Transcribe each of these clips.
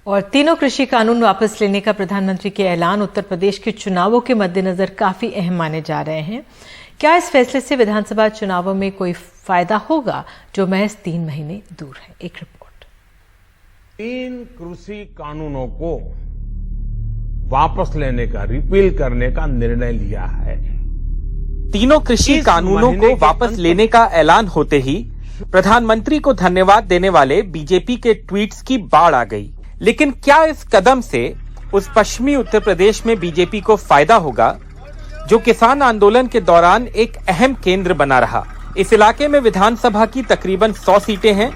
और तीनों कृषि कानून वापस लेने का प्रधानमंत्री के ऐलान उत्तर प्रदेश के चुनावों के मद्देनजर काफी अहम माने जा रहे हैं। क्या इस फैसले से विधानसभा चुनावों में कोई फायदा होगा, जो महज 3 महीने दूर है? एक रिपोर्ट। 3 कृषि कानूनों को वापस लेने का, रिपील करने का निर्णय लिया है। तीनों कृषि कानूनों को वापस लेने का ऐलान होते ही प्रधानमंत्री को धन्यवाद देने वाले बीजेपी के ट्वीट्स की बाढ़ आ गई। लेकिन क्या इस कदम से उस पश्चिमी उत्तर प्रदेश में बीजेपी को फायदा होगा, जो किसान आंदोलन के दौरान एक अहम केंद्र बना रहा? इस इलाके में विधानसभा की तकरीबन 100 सीटें हैं,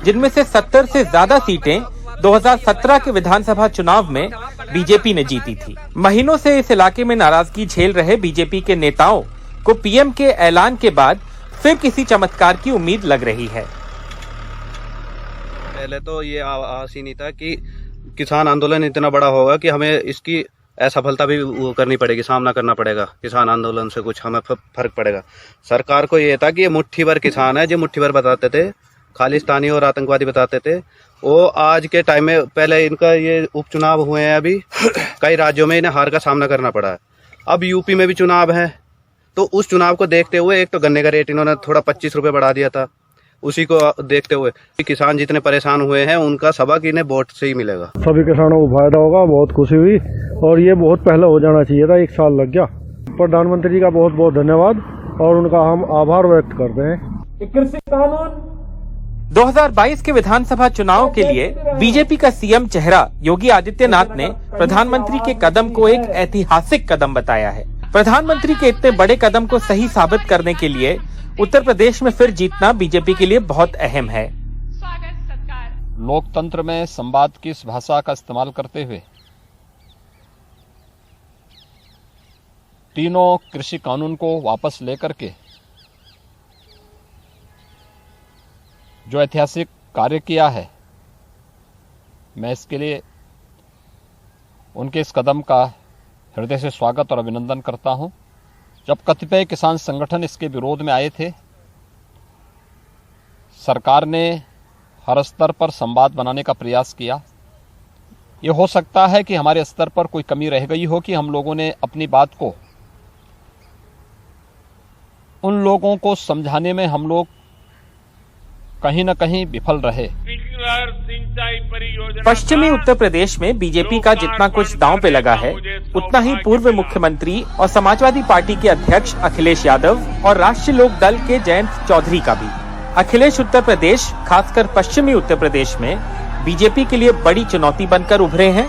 जिनमें से 70 से ज्यादा सीटें 2017 के विधानसभा चुनाव में बीजेपी ने जीती थी। महीनों से इस इलाके में नाराजगी झेल रहे बीजेपी के नेताओं को पीएम के ऐलान के बाद फिर किसी चमत्कार की उम्मीद लग रही है। पहले तो ये आस ही नहीं था कि किसान आंदोलन इतना बड़ा होगा कि हमें इसकी असफलता भी करनी पड़ेगी, सामना करना पड़ेगा। किसान आंदोलन से कुछ हमें फर्क पड़ेगा। सरकार को ये था कि ये मुट्ठी भर किसान है, जो मुट्ठी भर बताते थे, खालिस्तानी और आतंकवादी बताते थे। वो आज के टाइम में, पहले इनका ये उपचुनाव हुए हैं, अभी कई राज्यों में इन्हें हार का सामना करना पड़ा है। अब यूपी में भी चुनाव है, तो उस चुनाव को देखते हुए एक तो गन्ने का रेट इन्होंने थोड़ा 25 रुपए बढ़ा दिया था। उसी को देखते हुए किसान जितने परेशान हुए हैं, उनका सबक इन्हें वोट से ही मिलेगा। सभी किसानों को फायदा होगा, बहुत खुशी हुई। और ये बहुत पहले हो जाना चाहिए था, 1 साल लग गया। प्रधानमंत्री जी का बहुत बहुत धन्यवाद और उनका हम आभार व्यक्त करते हैं। कृषि कानून 2022 के विधानसभा चुनाव के लिए बीजेपी का सीएम चेहरा योगी आदित्यनाथ ने प्रधानमंत्री के कदम को एक ऐतिहासिक कदम बताया है। प्रधानमंत्री के इतने बड़े कदम को सही साबित करने के लिए उत्तर प्रदेश में फिर जीतना बीजेपी के लिए बहुत अहम है। लोकतंत्र में संवाद की इस भाषा का इस्तेमाल करते हुए तीनों कृषि कानून को वापस लेकर के जो ऐतिहासिक कार्य किया है, मैं इसके लिए उनके इस कदम का हृदय से स्वागत और अभिनंदन करता हूं। जब कतिपय किसान संगठन इसके विरोध में आए थे, सरकार ने हर स्तर पर संवाद बनाने का प्रयास किया। ये हो सकता है कि हमारे स्तर पर कोई कमी रह गई हो कि हम लोगों ने अपनी बात को उन लोगों को समझाने में हम लोग कहीं न कहीं विफल रहे। पश्चिमी उत्तर प्रदेश में बीजेपी का जितना कुछ दांव पे लगा है, उतना ही पूर्व मुख्यमंत्री और समाजवादी पार्टी के अध्यक्ष अखिलेश यादव और राष्ट्रीय लोक दल के जयंत चौधरी का भी। अखिलेश उत्तर प्रदेश, खासकर पश्चिमी उत्तर प्रदेश में बीजेपी के लिए बड़ी चुनौती बनकर उभरे हैं,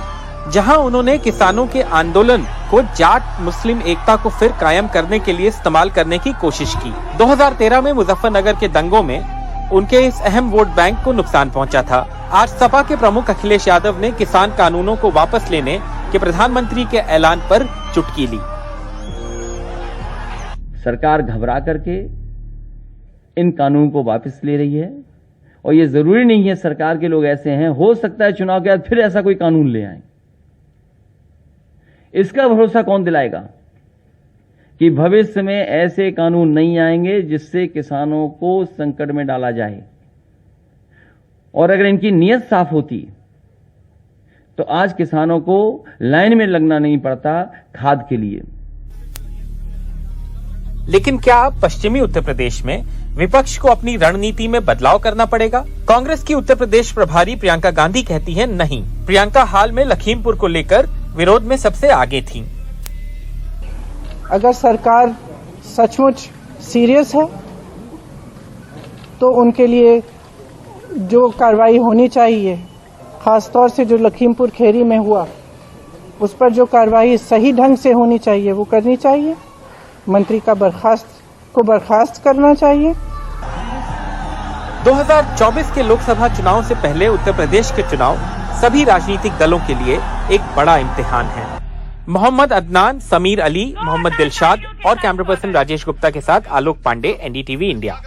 जहां उन्होंने किसानों के आंदोलन को जाट मुस्लिम एकता को फिर कायम करने के लिए इस्तेमाल करने की कोशिश की। 2013 में मुजफ्फरनगर के दंगों में उनके इस अहम वोट बैंक को नुकसान पहुंचा था। आज सपा के प्रमुख अखिलेश यादव ने किसान कानूनों को वापस लेने के प्रधानमंत्री के ऐलान पर चुटकी ली। सरकार घबरा करके इन कानूनों को वापस ले रही है, और ये जरूरी नहीं है सरकार के लोग ऐसे हैं, हो सकता है चुनाव के बाद फिर ऐसा कोई कानून ले आए। इसका भरोसा कौन दिलाएगा कि भविष्य में ऐसे कानून नहीं आएंगे जिससे किसानों को संकट में डाला जाए? और अगर इनकी नीयत साफ होती तो आज किसानों को लाइन में लगना नहीं पड़ता खाद के लिए। लेकिन क्या पश्चिमी उत्तर प्रदेश में विपक्ष को अपनी रणनीति में बदलाव करना पड़ेगा? कांग्रेस की उत्तर प्रदेश प्रभारी प्रियंका गांधी कहती हैं नहीं। प्रियंका हाल में लखीमपुर को लेकर विरोध में सबसे आगे थीं। अगर सरकार सचमुच सीरियस है तो उनके लिए जो कार्रवाई होनी चाहिए, खासतौर से जो लखीमपुर खेरी में हुआ, उस पर जो कार्रवाई सही ढंग से होनी चाहिए वो करनी चाहिए। मंत्री का बर्खास्त करना चाहिए। 2024 के लोकसभा चुनाव से पहले उत्तर प्रदेश के चुनाव सभी राजनीतिक दलों के लिए एक बड़ा इम्तिहान है। मोहम्मद अदनान, समीर अली, मोहम्मद दिलशाद और कैमरा पर्सन राजेश गुप्ता के साथ आलोक पांडे, एनडीटीवी इंडिया।